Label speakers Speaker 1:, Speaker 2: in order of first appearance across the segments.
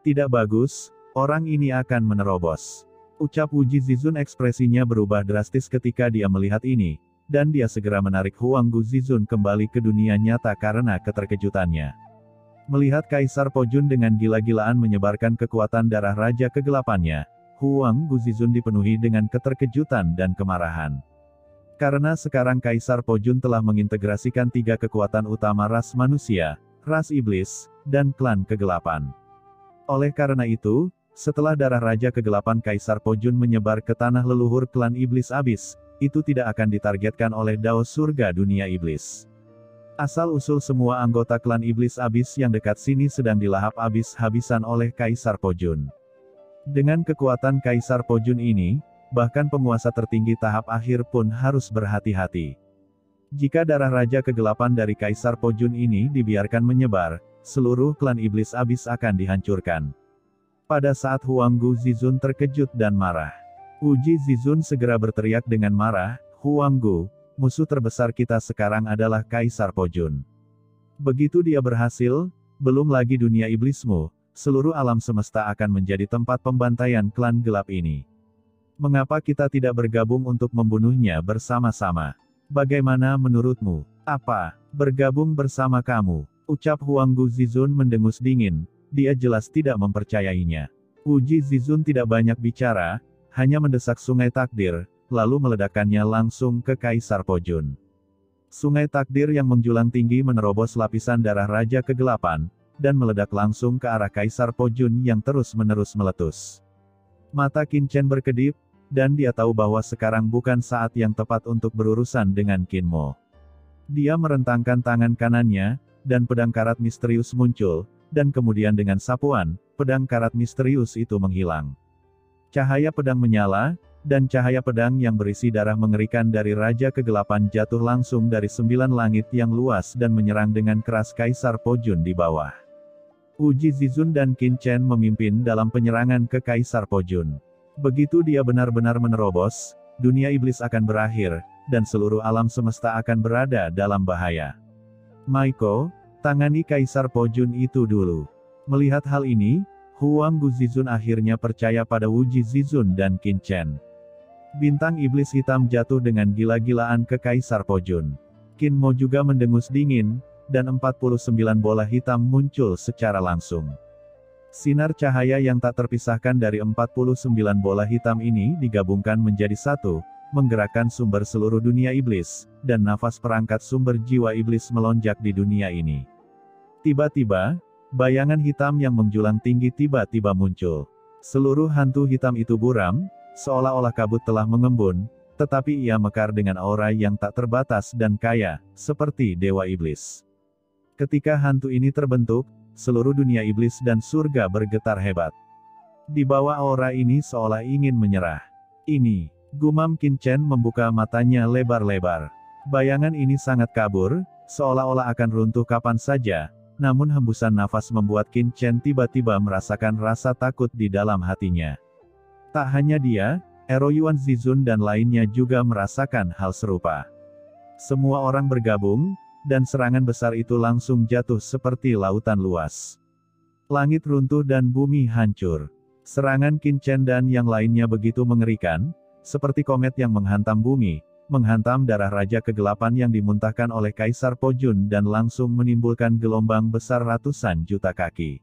Speaker 1: Tidak bagus, orang ini akan menerobos. Ucap Wu Jizun. Ekspresinya berubah drastis ketika dia melihat ini, dan dia segera menarik Huang Guzizun kembali ke dunia nyata karena keterkejutannya. Melihat Kaisar Po Jun dengan gila-gilaan menyebarkan kekuatan darah Raja Kegelapannya, Huang Guzizun dipenuhi dengan keterkejutan dan kemarahan. Karena sekarang Kaisar Po Jun telah mengintegrasikan 3 kekuatan utama ras manusia, ras iblis, dan klan kegelapan. Oleh karena itu, setelah darah Raja Kegelapan Kaisar Po Jun menyebar ke tanah leluhur klan iblis abis, itu tidak akan ditargetkan oleh Dao Surga Dunia Iblis. Asal-usul semua anggota klan iblis abis yang dekat sini sedang dilahap habis-habisan oleh Kaisar Po Jun. Dengan kekuatan Kaisar Po Jun ini, bahkan penguasa tertinggi tahap akhir pun harus berhati-hati. Jika darah Raja Kegelapan dari Kaisar Po Jun ini dibiarkan menyebar, seluruh klan iblis abis akan dihancurkan. Pada saat Huang Guzizun terkejut dan marah, Wu Jizun segera berteriak dengan marah, "Huang Gu, musuh terbesar kita sekarang adalah Kaisar Po Jun. Begitu dia berhasil, belum lagi dunia iblismu, seluruh alam semesta akan menjadi tempat pembantaian klan gelap ini. Mengapa kita tidak bergabung untuk membunuhnya bersama-sama? Bagaimana menurutmu? Apa, bergabung bersama kamu?" Ucap Huang Guzizun mendengus dingin, dia jelas tidak mempercayainya. Wu Jizun tidak banyak bicara, hanya mendesak Sungai Takdir, lalu meledakkannya langsung ke Kaisar Po Jun. Sungai Takdir yang menjulang tinggi menerobos lapisan darah Raja Kegelapan, dan meledak langsung ke arah Kaisar Po Jun yang terus-menerus meletus. Mata Qin Chen berkedip, dan dia tahu bahwa sekarang bukan saat yang tepat untuk berurusan dengan Qin Mo. Dia merentangkan tangan kanannya, dan pedang karat misterius muncul, dan kemudian dengan sapuan, pedang karat misterius itu menghilang. Cahaya pedang menyala, dan cahaya pedang yang berisi darah mengerikan dari Raja Kegelapan jatuh langsung dari 9 langit yang luas dan menyerang dengan keras Kaisar Po Jun di bawah. Wu Jizun dan Qin Chen memimpin dalam penyerangan ke Kaisar Po Jun. Begitu dia benar-benar menerobos, dunia iblis akan berakhir, dan seluruh alam semesta akan berada dalam bahaya. Maiko, tangani Kaisar Po Jun itu dulu. Melihat hal ini, Huang Guzizun akhirnya percaya pada Wu Jizun dan Qin Chen. Bintang iblis hitam jatuh dengan gila-gilaan ke Kaisar Po Jun. Qin Mo juga mendengus dingin, dan 49 bola hitam muncul secara langsung. Sinar cahaya yang tak terpisahkan dari 49 bola hitam ini digabungkan menjadi satu, menggerakkan sumber seluruh dunia iblis, dan nafas perangkat sumber jiwa iblis melonjak di dunia ini. Tiba-tiba, bayangan hitam yang menjulang tinggi tiba-tiba muncul. Seluruh hantu hitam itu buram, seolah-olah kabut telah mengembun, tetapi ia mekar dengan aura yang tak terbatas dan kaya, seperti dewa iblis. Ketika hantu ini terbentuk, seluruh dunia iblis dan surga bergetar hebat. Di bawah aura ini seolah ingin menyerah. Ini, gumam Qin Chen membuka matanya lebar-lebar. Bayangan ini sangat kabur, seolah-olah akan runtuh kapan saja. Namun hembusan nafas membuat Qin Chen tiba-tiba merasakan rasa takut di dalam hatinya. Tak hanya dia, Ero Yuan Zizun dan lainnya juga merasakan hal serupa. Semua orang bergabung, dan serangan besar itu langsung jatuh seperti lautan luas. Langit runtuh dan bumi hancur. Serangan Qin Chen dan yang lainnya begitu mengerikan, seperti komet yang menghantam bumi, menghantam darah Raja Kegelapan yang dimuntahkan oleh Kaisar Po Jun dan langsung menimbulkan gelombang besar ratusan juta kaki.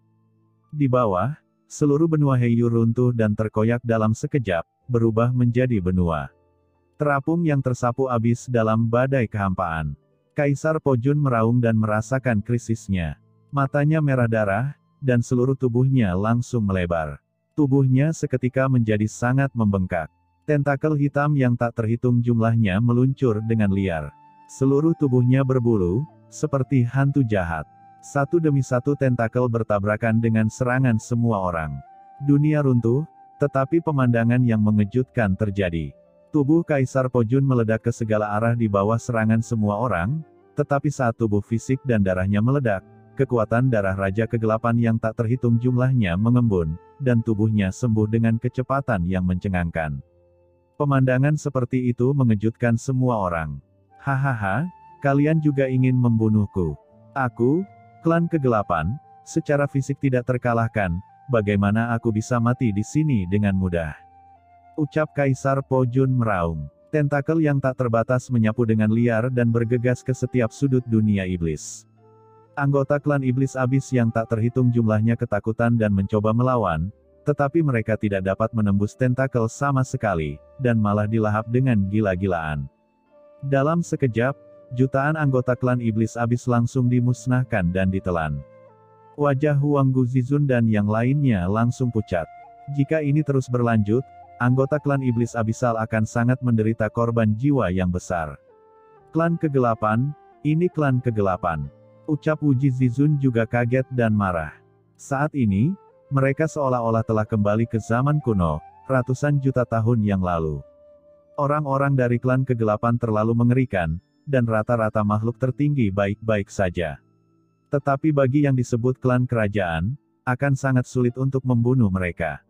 Speaker 1: Di bawah, seluruh benua Heiyu runtuh dan terkoyak dalam sekejap, berubah menjadi benua terapung yang tersapu abis dalam badai kehampaan. Kaisar Po Jun meraung dan merasakan krisisnya. Matanya merah darah, dan seluruh tubuhnya langsung melebar. Tubuhnya seketika menjadi sangat membengkak. Tentakel hitam yang tak terhitung jumlahnya meluncur dengan liar. Seluruh tubuhnya berbulu, seperti hantu jahat. Satu demi satu tentakel bertabrakan dengan serangan semua orang. Dunia runtuh, tetapi pemandangan yang mengejutkan terjadi. Tubuh Kaisar Po Jun meledak ke segala arah di bawah serangan semua orang, tetapi saat tubuh fisik dan darahnya meledak, kekuatan darah Raja Kegelapan yang tak terhitung jumlahnya mengembun, dan tubuhnya sembuh dengan kecepatan yang mencengangkan. Pemandangan seperti itu mengejutkan semua orang. Hahaha, kalian juga ingin membunuhku. Aku, klan kegelapan, secara fisik tidak terkalahkan, bagaimana aku bisa mati di sini dengan mudah? Ucap Kaisar Po Jun meraung. Tentakel yang tak terbatas menyapu dengan liar dan bergegas ke setiap sudut dunia iblis. Anggota klan iblis abis yang tak terhitung jumlahnya ketakutan dan mencoba melawan, tetapi mereka tidak dapat menembus tentakel sama sekali, dan malah dilahap dengan gila-gilaan. Dalam sekejap, jutaan anggota klan iblis abis langsung dimusnahkan dan ditelan. Wajah Huang Gu Zizun dan yang lainnya langsung pucat. Jika ini terus berlanjut, anggota klan iblis abisal akan sangat menderita korban jiwa yang besar. Klan kegelapan, ini klan kegelapan. Ucap Wuji Zizun juga kaget dan marah. Saat ini, mereka seolah-olah telah kembali ke zaman kuno, ratusan juta tahun yang lalu. Orang-orang dari klan kegelapan terlalu mengerikan, dan rata-rata makhluk tertinggi baik-baik saja. Tetapi bagi yang disebut klan kerajaan, akan sangat sulit untuk membunuh mereka.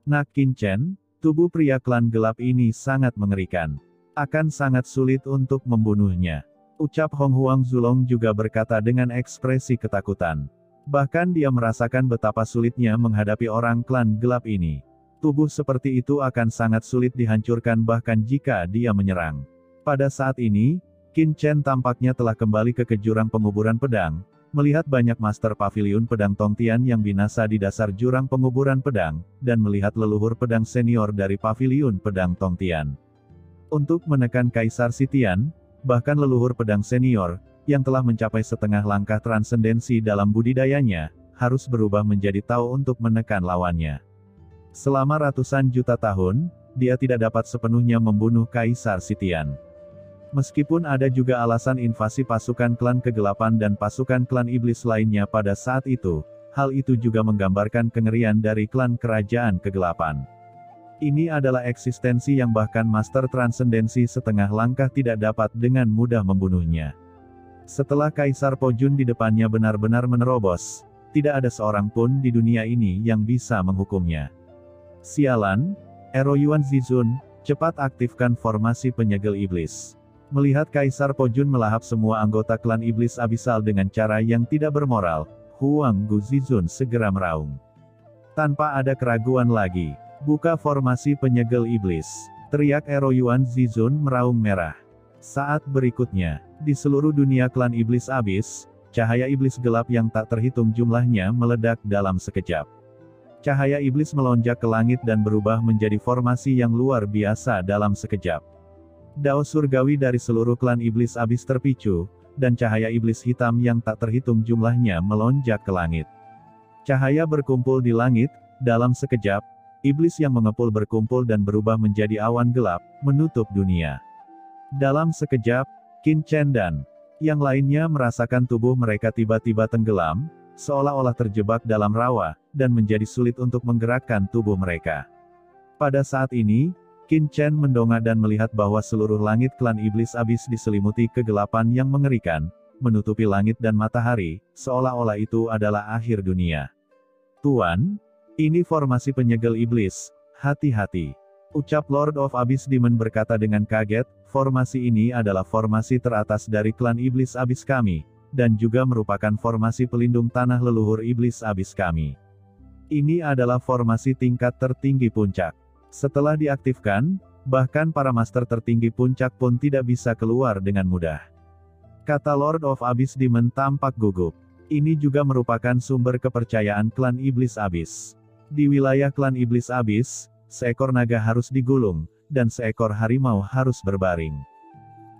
Speaker 1: Nak Qin Chen, tubuh pria klan gelap ini sangat mengerikan. Akan sangat sulit untuk membunuhnya. Ucap Hong Huang Zulong juga berkata dengan ekspresi ketakutan. Bahkan dia merasakan betapa sulitnya menghadapi orang klan gelap ini. Tubuh seperti itu akan sangat sulit dihancurkan bahkan jika dia menyerang. Pada saat ini, Qin Chen tampaknya telah kembali ke jurang penguburan pedang, melihat banyak master pavilion pedang Tongtian yang binasa di dasar jurang penguburan pedang, dan melihat leluhur pedang senior dari pavilion pedang Tongtian. Untuk menekan Kaisar Sitian, bahkan leluhur pedang senior, yang telah mencapai setengah langkah transendensi dalam budidayanya, harus berubah menjadi Tao untuk menekan lawannya. Selama ratusan juta tahun, dia tidak dapat sepenuhnya membunuh Kaisar Sitian. Meskipun ada juga alasan invasi pasukan klan kegelapan dan pasukan klan iblis lainnya pada saat itu, hal itu juga menggambarkan kengerian dari klan kerajaan kegelapan. Ini adalah eksistensi yang bahkan master transendensi setengah langkah tidak dapat dengan mudah membunuhnya. Setelah Kaisar Po Jun di depannya benar-benar menerobos, tidak ada seorang pun di dunia ini yang bisa menghukumnya. Sialan, Ero Yuan Zizun, cepat aktifkan formasi penyegel iblis. Melihat Kaisar Po Jun melahap semua anggota klan iblis abisal dengan cara yang tidak bermoral, Huang Gu Zizun segera meraung. Tanpa ada keraguan lagi, buka formasi penyegel iblis, teriak Ero Yuan Zizun meraung merah. Saat berikutnya, di seluruh dunia klan iblis abis, cahaya iblis gelap yang tak terhitung jumlahnya meledak dalam sekejap. Cahaya iblis melonjak ke langit dan berubah menjadi formasi yang luar biasa dalam sekejap. Dao surgawi dari seluruh klan iblis abis terpicu, dan cahaya iblis hitam yang tak terhitung jumlahnya melonjak ke langit. Cahaya berkumpul di langit, dalam sekejap, iblis yang mengepul berkumpul dan berubah menjadi awan gelap, menutup dunia. Dalam sekejap, Qin Chen dan yang lainnya merasakan tubuh mereka tiba-tiba tenggelam, seolah-olah terjebak dalam rawa, dan menjadi sulit untuk menggerakkan tubuh mereka. Pada saat ini, Qin Chen mendongak dan melihat bahwa seluruh langit klan iblis abis diselimuti kegelapan yang mengerikan, menutupi langit dan matahari, seolah-olah itu adalah akhir dunia. Tuan, ini formasi penyegel iblis, hati-hati. Ucap Lord of Abyss Demon berkata dengan kaget, formasi ini adalah formasi teratas dari klan iblis abis kami, dan juga merupakan formasi pelindung tanah leluhur iblis abis kami. Ini adalah formasi tingkat tertinggi puncak. Setelah diaktifkan, bahkan para master tertinggi puncak pun tidak bisa keluar dengan mudah. Kata Lord of Abyss Demon tampak gugup. Ini juga merupakan sumber kepercayaan klan iblis abis. Di wilayah klan iblis abis, seekor naga harus digulung, dan seekor harimau harus berbaring.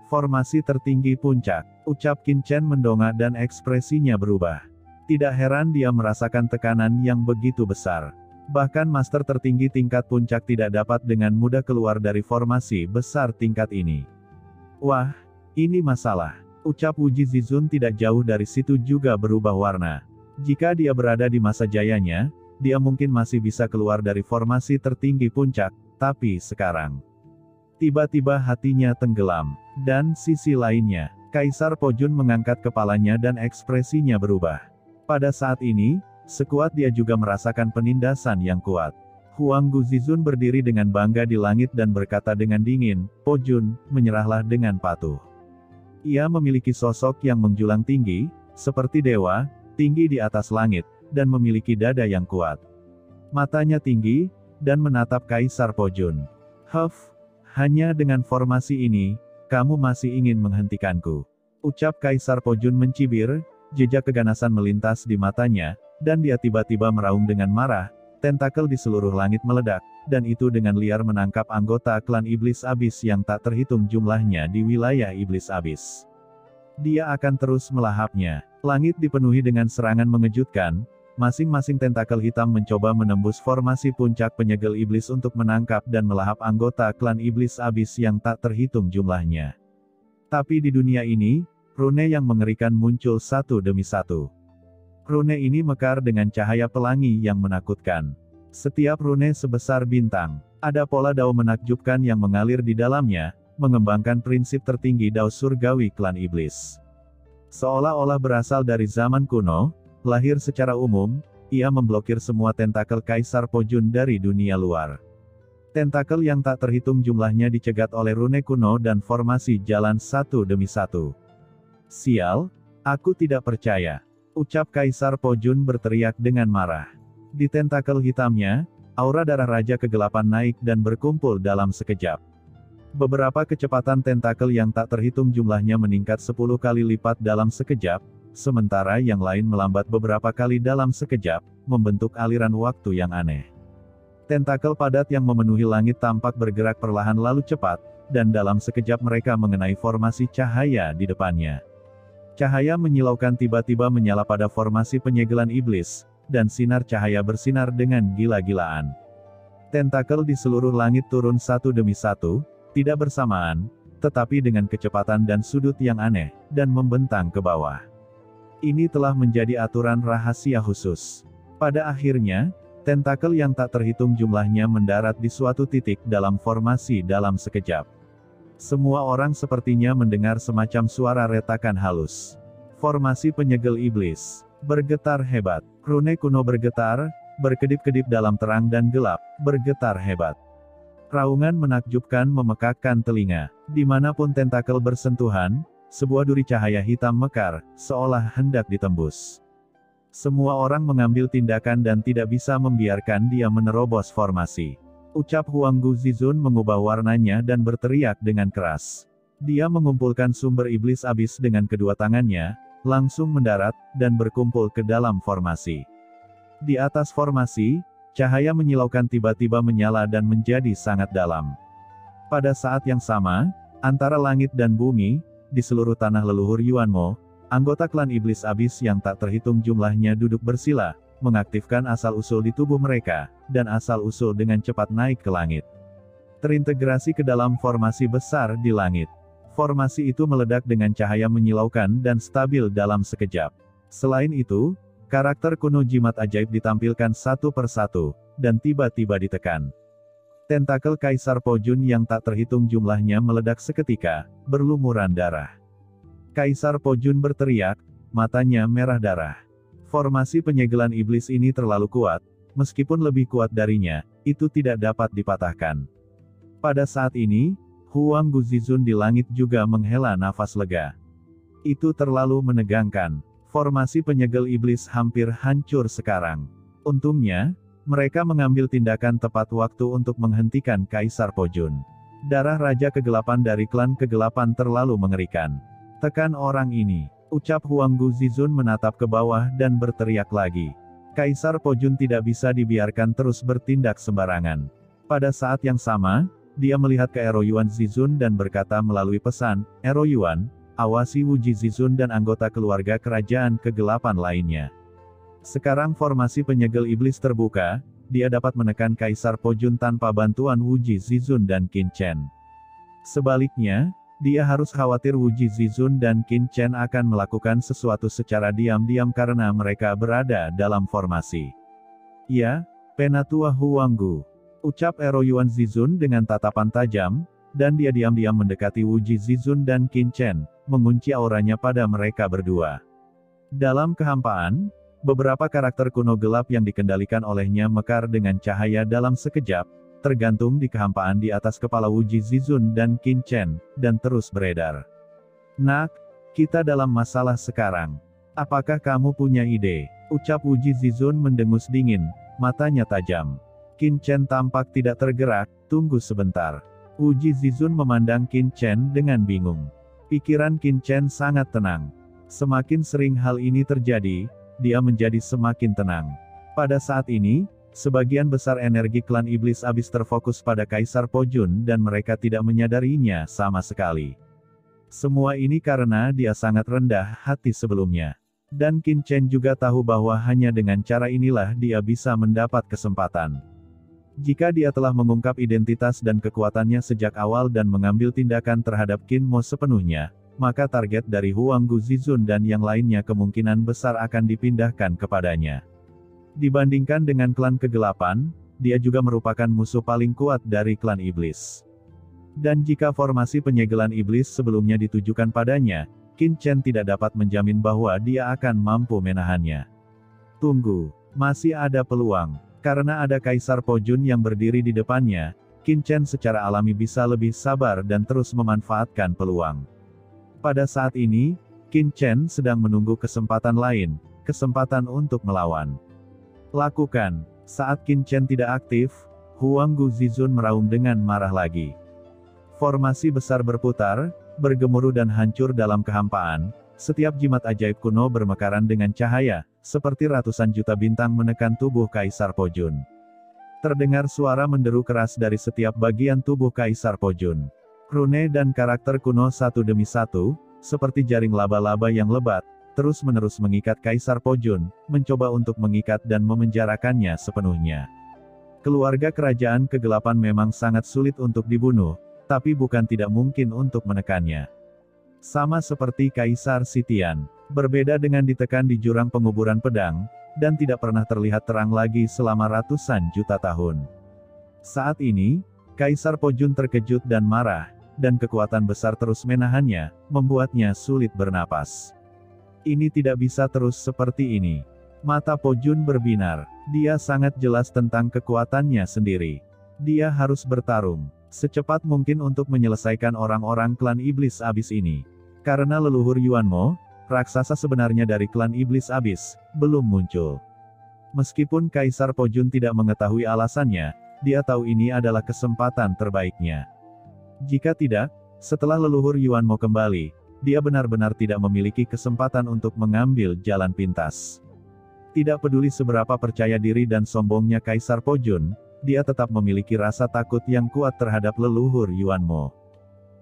Speaker 1: Formasi tertinggi puncak, ucap Qin Chen mendongak dan ekspresinya berubah. Tidak heran dia merasakan tekanan yang begitu besar. Bahkan master tertinggi tingkat puncak tidak dapat dengan mudah keluar dari formasi besar tingkat ini. Wah, ini masalah. Ucap Wuji Zizun tidak jauh dari situ juga berubah warna. Jika dia berada di masa jayanya, dia mungkin masih bisa keluar dari formasi tertinggi puncak, tapi sekarang. Tiba-tiba hatinya tenggelam. Dan sisi lainnya, Kaisar Po Jun mengangkat kepalanya dan ekspresinya berubah. Pada saat ini, sekuat dia juga merasakan penindasan yang kuat. Huang Gu Zizun berdiri dengan bangga di langit dan berkata dengan dingin, Po Jun, menyerahlah dengan patuh. Ia memiliki sosok yang menjulang tinggi, seperti dewa, tinggi di atas langit, dan memiliki dada yang kuat. Matanya tinggi, dan menatap Kaisar Pojun. "Huff, hanya dengan formasi ini, kamu masih ingin menghentikanku?" Ucap Kaisar Pojun mencibir, jejak keganasan melintas di matanya, dan dia tiba-tiba meraung dengan marah, tentakel di seluruh langit meledak, dan itu dengan liar menangkap anggota klan Iblis Abis yang tak terhitung jumlahnya di wilayah Iblis Abis. Dia akan terus melahapnya. Langit dipenuhi dengan serangan mengejutkan, masing-masing tentakel hitam mencoba menembus formasi puncak penyegel iblis untuk menangkap dan melahap anggota klan Iblis Abis yang tak terhitung jumlahnya. Tapi di dunia ini, rune yang mengerikan muncul satu demi satu. Rune ini mekar dengan cahaya pelangi yang menakutkan. Setiap rune sebesar bintang. Ada pola dao menakjubkan yang mengalir di dalamnya, mengembangkan prinsip tertinggi dao surgawi klan iblis. Seolah-olah berasal dari zaman kuno, lahir secara umum, ia memblokir semua tentakel Kaisar Pojun dari dunia luar. Tentakel yang tak terhitung jumlahnya dicegat oleh rune kuno dan formasi jalan satu demi satu. "Sial, aku tidak percaya," ucap Kaisar Pojun berteriak dengan marah. Di tentakel hitamnya, aura darah Raja Kegelapan naik dan berkumpul dalam sekejap. Beberapa kecepatan tentakel yang tak terhitung jumlahnya meningkat 10 kali lipat dalam sekejap, sementara yang lain melambat beberapa kali dalam sekejap, membentuk aliran waktu yang aneh. Tentakel padat yang memenuhi langit tampak bergerak perlahan lalu cepat, dan dalam sekejap mereka mengenai formasi cahaya di depannya. Cahaya menyilaukan tiba-tiba menyala pada formasi penyegelan iblis, dan sinar cahaya bersinar dengan gila-gilaan. Tentakel di seluruh langit turun satu demi satu, tidak bersamaan, tetapi dengan kecepatan dan sudut yang aneh, dan membentang ke bawah. Ini telah menjadi aturan rahasia khusus. Pada akhirnya, tentakel yang tak terhitung jumlahnya mendarat di suatu titik dalam formasi dalam sekejap. Semua orang sepertinya mendengar semacam suara retakan halus. Formasi penyegel iblis bergetar hebat. Rune kuno bergetar, berkedip-kedip dalam terang dan gelap, bergetar hebat. Raungan menakjubkan memekakkan telinga. Dimanapun tentakel bersentuhan, sebuah duri cahaya hitam mekar, seolah hendak ditembus. Semua orang mengambil tindakan dan tidak bisa membiarkan dia menerobos formasi. Ucap Huanggu Zizun mengubah warnanya dan berteriak dengan keras. Dia mengumpulkan sumber iblis abis dengan kedua tangannya, langsung mendarat, dan berkumpul ke dalam formasi. Di atas formasi, cahaya menyilaukan tiba-tiba menyala dan menjadi sangat dalam. Pada saat yang sama, antara langit dan bumi, di seluruh tanah leluhur Yuanmo, anggota klan iblis abis yang tak terhitung jumlahnya duduk bersila, mengaktifkan asal-usul di tubuh mereka, dan asal-usul dengan cepat naik ke langit. Terintegrasi ke dalam formasi besar di langit. Formasi itu meledak dengan cahaya menyilaukan dan stabil dalam sekejap. Selain itu, karakter kuno jimat ajaib ditampilkan satu persatu, dan tiba-tiba ditekan. Tentakel Kaisar Pojun yang tak terhitung jumlahnya meledak seketika, berlumuran darah. Kaisar Pojun berteriak, matanya merah darah. Formasi penyegelan iblis ini terlalu kuat, meskipun lebih kuat darinya, itu tidak dapat dipatahkan. Pada saat ini, Huanggu Zizun di langit juga menghela nafas lega. Itu terlalu menegangkan. Formasi penyegel iblis hampir hancur sekarang. Untungnya, mereka mengambil tindakan tepat waktu untuk menghentikan Kaisar Pojun. Darah Raja Kegelapan dari klan Kegelapan terlalu mengerikan. "Tekan orang ini," ucap Huanggu Zizun menatap ke bawah dan berteriak lagi. Kaisar Pojun tidak bisa dibiarkan terus bertindak sembarangan. Pada saat yang sama, dia melihat ke Eroyuan Zizun dan berkata melalui pesan, "Eroyuan, awasi Wuji Zizun dan anggota keluarga kerajaan kegelapan lainnya." Sekarang formasi penyegel iblis terbuka, dia dapat menekan Kaisar Pojun tanpa bantuan Wuji Zizun dan Qin Chen. Sebaliknya, dia harus khawatir Wuji Zizun dan Qin Chen akan melakukan sesuatu secara diam-diam karena mereka berada dalam formasi. "Ya, Penatua Huanggu," ucap Eroyuan Zizun dengan tatapan tajam, dan dia diam-diam mendekati Wuji Zizun dan Qin Chen, mengunci auranya pada mereka berdua. Dalam kehampaan, beberapa karakter kuno gelap yang dikendalikan olehnya mekar dengan cahaya dalam sekejap, tergantung di kehampaan di atas kepala Wuji Zizun dan Qin Chen, dan terus beredar. "Nak, kita dalam masalah sekarang. Apakah kamu punya ide?" ucap Wuji Zizun mendengus dingin, matanya tajam. Qin Chen tampak tidak tergerak, tunggu sebentar. Uji Zizun memandang Qin Chen dengan bingung. Pikiran Qin Chen sangat tenang. Semakin sering hal ini terjadi, dia menjadi semakin tenang. Pada saat ini, sebagian besar energi klan iblis abis terfokus pada Kaisar Po Jun dan mereka tidak menyadarinya sama sekali. Semua ini karena dia sangat rendah hati sebelumnya. Dan Qin Chen juga tahu bahwa hanya dengan cara inilah dia bisa mendapat kesempatan. Jika dia telah mengungkap identitas dan kekuatannya sejak awal dan mengambil tindakan terhadap Qin Mo sepenuhnya, maka target dari Huanggu Zizun dan yang lainnya kemungkinan besar akan dipindahkan kepadanya. Dibandingkan dengan klan kegelapan, dia juga merupakan musuh paling kuat dari klan iblis. Dan jika formasi penyegelan iblis sebelumnya ditujukan padanya, Qin Chen tidak dapat menjamin bahwa dia akan mampu menahannya. Tunggu, masih ada peluang. Karena ada Kaisar Po Jun yang berdiri di depannya, Qin Chen secara alami bisa lebih sabar dan terus memanfaatkan peluang. Pada saat ini, Qin Chen sedang menunggu kesempatan lain, kesempatan untuk melawan. Lakukan. Saat Qin Chen tidak aktif, Huanggu Zizun meraung dengan marah lagi. Formasi besar berputar, bergemuruh dan hancur dalam kehampaan, setiap jimat ajaib kuno bermekaran dengan cahaya, seperti ratusan juta bintang menekan tubuh Kaisar Po Jun. Terdengar suara menderu keras dari setiap bagian tubuh Kaisar Po Jun. Rune dan karakter kuno satu demi satu, seperti jaring laba-laba yang lebat, terus-menerus mengikat Kaisar Po Jun, mencoba untuk mengikat dan memenjarakannya sepenuhnya. Keluarga kerajaan kegelapan memang sangat sulit untuk dibunuh, tapi bukan tidak mungkin untuk menekannya. Sama seperti Kaisar Sitian, berbeda dengan ditekan di jurang penguburan pedang, dan tidak pernah terlihat terang lagi selama ratusan juta tahun. Saat ini, Kaisar Po Jun terkejut dan marah, dan kekuatan besar terus menahannya, membuatnya sulit bernapas. Ini tidak bisa terus seperti ini. Mata Po Jun berbinar, dia sangat jelas tentang kekuatannya sendiri. Dia harus bertarung secepat mungkin untuk menyelesaikan orang-orang klan iblis abis ini. Karena leluhur Yuan Mo, raksasa sebenarnya dari klan iblis abis, belum muncul. Meskipun Kaisar Po Jun tidak mengetahui alasannya, dia tahu ini adalah kesempatan terbaiknya. Jika tidak, setelah leluhur Yuan Mo kembali, dia benar-benar tidak memiliki kesempatan untuk mengambil jalan pintas. Tidak peduli seberapa percaya diri dan sombongnya Kaisar Po Jun, dia tetap memiliki rasa takut yang kuat terhadap leluhur Yuan Mo.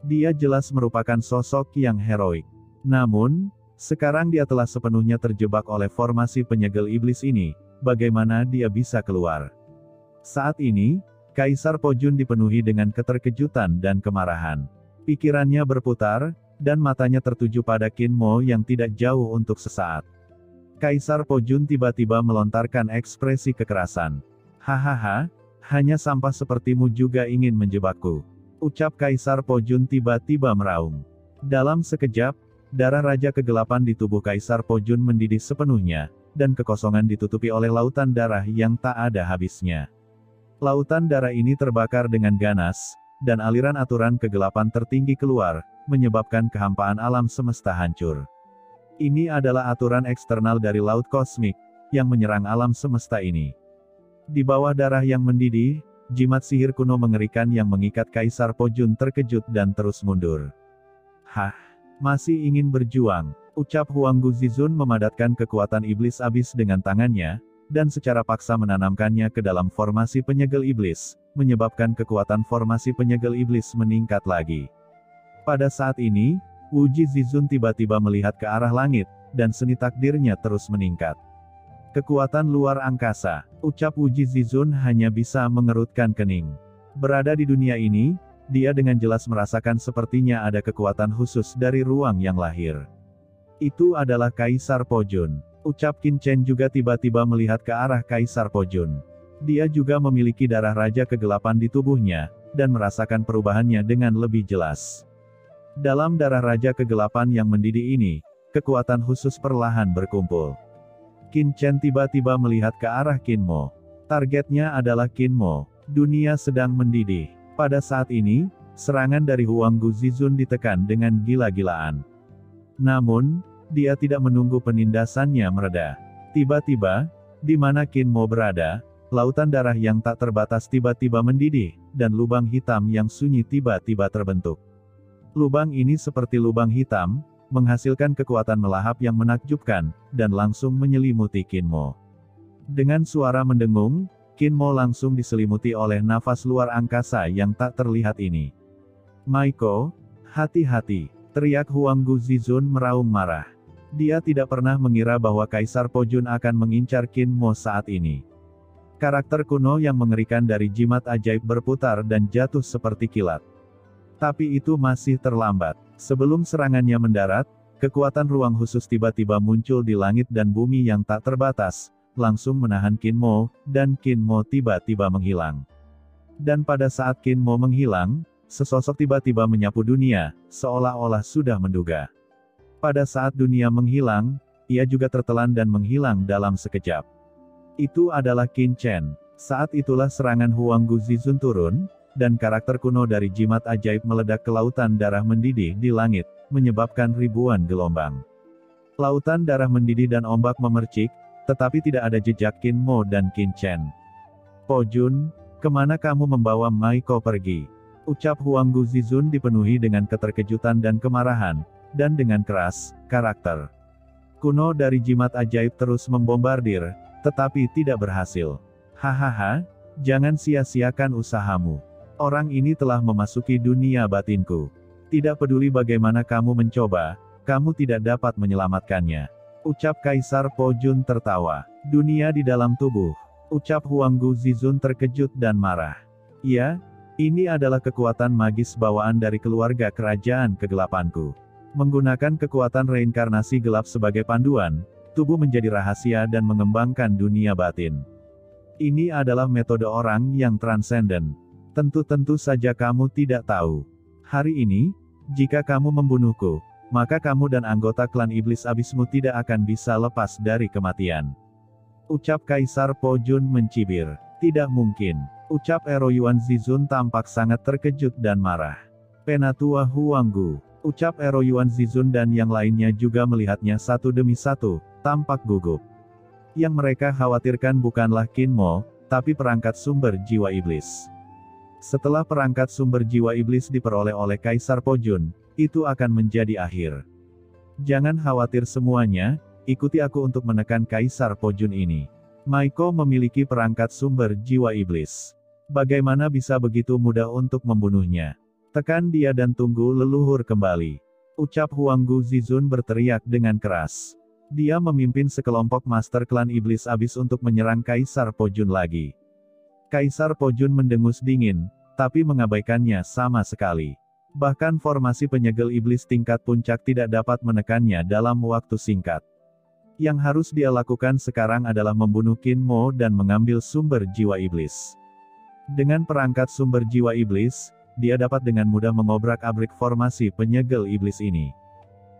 Speaker 1: Dia jelas merupakan sosok yang heroik. Namun, sekarang dia telah sepenuhnya terjebak oleh formasi penyegel iblis ini, bagaimana dia bisa keluar? Saat ini, Kaisar Po Jun dipenuhi dengan keterkejutan dan kemarahan. Pikirannya berputar, dan matanya tertuju pada Qin Mo yang tidak jauh untuk sesaat. Kaisar Po Jun tiba-tiba melontarkan ekspresi kekerasan. Hahaha, hanya sampah sepertimu juga ingin menjebakku. Ucap Kaisar Po Jun tiba-tiba meraung. Dalam sekejap, darah Raja Kegelapan di tubuh Kaisar Po Jun mendidih sepenuhnya, dan kekosongan ditutupi oleh lautan darah yang tak ada habisnya. Lautan darah ini terbakar dengan ganas, dan aliran aturan kegelapan tertinggi keluar, menyebabkan kehampaan alam semesta hancur. Ini adalah aturan eksternal dari Laut Kosmik, yang menyerang alam semesta ini. Di bawah darah yang mendidih, jimat sihir kuno mengerikan yang mengikat Kaisar Po Jun terkejut dan terus mundur. Hah, masih ingin berjuang, ucap Huanggu Zizun memadatkan kekuatan iblis abis dengan tangannya, dan secara paksa menanamkannya ke dalam formasi penyegel iblis, menyebabkan kekuatan formasi penyegel iblis meningkat lagi. Pada saat ini, Uji Zizun tiba-tiba melihat ke arah langit, dan seni takdirnya terus meningkat. Kekuatan luar angkasa, ucap Uji Zizun hanya bisa mengerutkan kening. Berada di dunia ini, dia dengan jelas merasakan sepertinya ada kekuatan khusus dari ruang yang lahir. Itu adalah Kaisar Po Jun. Ucap Qin Chen juga tiba-tiba melihat ke arah Kaisar Po Jun. Dia juga memiliki darah Raja Kegelapan di tubuhnya, dan merasakan perubahannya dengan lebih jelas. Dalam darah Raja Kegelapan yang mendidih ini, kekuatan khusus perlahan berkumpul. Qin Chen tiba-tiba melihat ke arah Qin Mo. Targetnya adalah Qin Mo. Dunia sedang mendidih. Pada saat ini, serangan dari Huanggu Zizun ditekan dengan gila-gilaan. Namun, dia tidak menunggu penindasannya mereda. Tiba-tiba, di mana Qin Mo berada, lautan darah yang tak terbatas tiba-tiba mendidih, dan lubang hitam yang sunyi tiba-tiba terbentuk. Lubang ini seperti lubang hitam, menghasilkan kekuatan melahap yang menakjubkan, dan langsung menyelimuti Qin Mo. Dengan suara mendengung, Qin Mo langsung diselimuti oleh nafas luar angkasa yang tak terlihat ini. "Maiko, hati-hati!" teriak Huang Gu Zizun meraung marah. Dia tidak pernah mengira bahwa Kaisar Po Jun akan mengincar Qin Mo saat ini. Karakter kuno yang mengerikan dari jimat ajaib berputar dan jatuh seperti kilat. Tapi itu masih terlambat. Sebelum serangannya mendarat, kekuatan ruang khusus tiba-tiba muncul di langit dan bumi yang tak terbatas, langsung menahan Qin Mo, dan Qin Mo tiba-tiba menghilang. Dan pada saat Qin Mo menghilang, sesosok tiba-tiba menyapu dunia, seolah-olah sudah menduga. Pada saat dunia menghilang, ia juga tertelan dan menghilang dalam sekejap. Itu adalah Qin Chen. Saat itulah serangan Huang Gu Zizun turun, dan karakter kuno dari jimat ajaib meledak ke lautan darah mendidih di langit, menyebabkan ribuan gelombang. Lautan darah mendidih dan ombak memercik, tetapi tidak ada jejak Qin Mo dan Qin Chen. "Po Jun, kemana kamu membawa Maiko pergi?" ucap Huang Gu Zizun dipenuhi dengan keterkejutan dan kemarahan, dan dengan keras, karakter kuno dari jimat ajaib terus membombardir, tetapi tidak berhasil. "Hahaha, jangan sia-siakan usahamu. Orang ini telah memasuki dunia batinku. Tidak peduli bagaimana kamu mencoba, kamu tidak dapat menyelamatkannya," ucap Kaisar Po Jun tertawa. "Dunia di dalam tubuh," ucap Huang Gu Zizun terkejut dan marah. "Ya, ini adalah kekuatan magis bawaan dari keluarga kerajaan kegelapanku. Menggunakan kekuatan reinkarnasi gelap sebagai panduan, tubuh menjadi rahasia dan mengembangkan dunia batin. Ini adalah metode orang yang transenden. Tentu saja kamu tidak tahu. Hari ini, jika kamu membunuhku, maka kamu dan anggota klan iblis abismu tidak akan bisa lepas dari kematian," ucap Kaisar Po Jun mencibir. "Tidak mungkin," ucap Ero Yuan Zizun tampak sangat terkejut dan marah. "Penatua Huang Gu," ucap Ero Yuan Zizun dan yang lainnya juga melihatnya satu demi satu, tampak gugup. Yang mereka khawatirkan bukanlah Qin Mo, tapi perangkat sumber jiwa iblis. Setelah perangkat sumber jiwa iblis diperoleh oleh Kaisar Po Jun, itu akan menjadi akhir. "Jangan khawatir semuanya, ikuti aku untuk menekan Kaisar Po Jun ini. Maiko memiliki perangkat sumber jiwa iblis. Bagaimana bisa begitu mudah untuk membunuhnya? Tekan dia dan tunggu leluhur kembali," ucap Huang Gu Zizun berteriak dengan keras. Dia memimpin sekelompok master klan iblis abis untuk menyerang Kaisar Po Jun lagi. Kaisar Po Jun mendengus dingin, tapi mengabaikannya sama sekali. Bahkan formasi penyegel iblis tingkat puncak tidak dapat menekannya dalam waktu singkat. Yang harus dia lakukan sekarang adalah membunuh Qin Mo dan mengambil sumber jiwa iblis. Dengan perangkat sumber jiwa iblis, dia dapat dengan mudah mengobrak-abrik formasi penyegel iblis ini.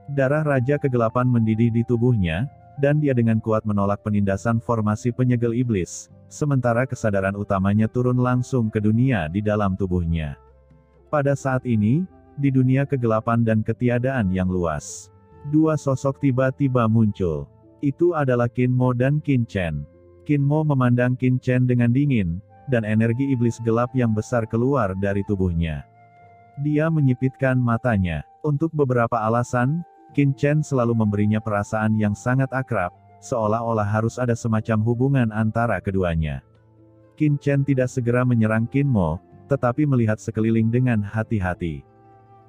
Speaker 1: Darah Raja Kegelapan mendidih di tubuhnya, dan dia dengan kuat menolak penindasan formasi penyegel iblis, sementara kesadaran utamanya turun langsung ke dunia di dalam tubuhnya. Pada saat ini, di dunia kegelapan dan ketiadaan yang luas, dua sosok tiba-tiba muncul. Itu adalah Qin Mo dan Qin Chen. Qin Mo memandang Qin Chen dengan dingin, dan energi iblis gelap yang besar keluar dari tubuhnya. Dia menyipitkan matanya. Untuk beberapa alasan, Qin Chen selalu memberinya perasaan yang sangat akrab, seolah-olah harus ada semacam hubungan antara keduanya. Qin Chen tidak segera menyerang Qin Mo, tetapi melihat sekeliling dengan hati-hati.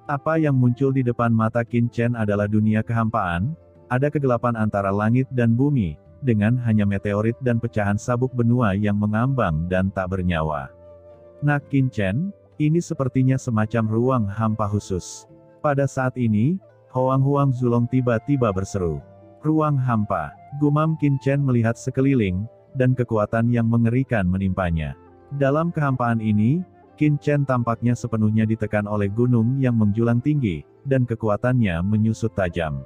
Speaker 1: Apa yang muncul di depan mata Qin Chen adalah dunia kehampaan, ada kegelapan antara langit dan bumi, dengan hanya meteorit dan pecahan sabuk benua yang mengambang dan tak bernyawa. "Nah Qin Chen, ini sepertinya semacam ruang hampa khusus." Pada saat ini, Huang Zulong tiba-tiba berseru. "Ruang hampa," gumam Qin Chen melihat sekeliling, dan kekuatan yang mengerikan menimpanya. Dalam kehampaan ini, Qin Chen tampaknya sepenuhnya ditekan oleh gunung yang menjulang tinggi, dan kekuatannya menyusut tajam.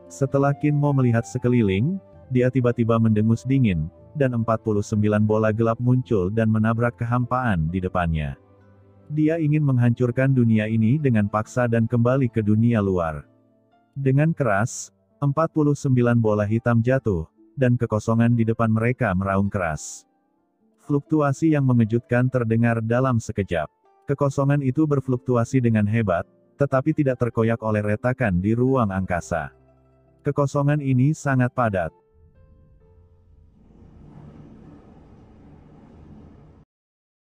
Speaker 1: Setelah Qin Mo melihat sekeliling, dia tiba-tiba mendengus dingin, dan 49 bola gelap muncul dan menabrak kehampaan di depannya. Dia ingin menghancurkan dunia ini dengan paksa dan kembali ke dunia luar. Dengan keras, 49 bola hitam jatuh, dan kekosongan di depan mereka meraung keras. Fluktuasi yang mengejutkan terdengar dalam sekejap. Kekosongan itu berfluktuasi dengan hebat, tetapi tidak terkoyak oleh retakan di ruang angkasa. Kekosongan ini sangat padat.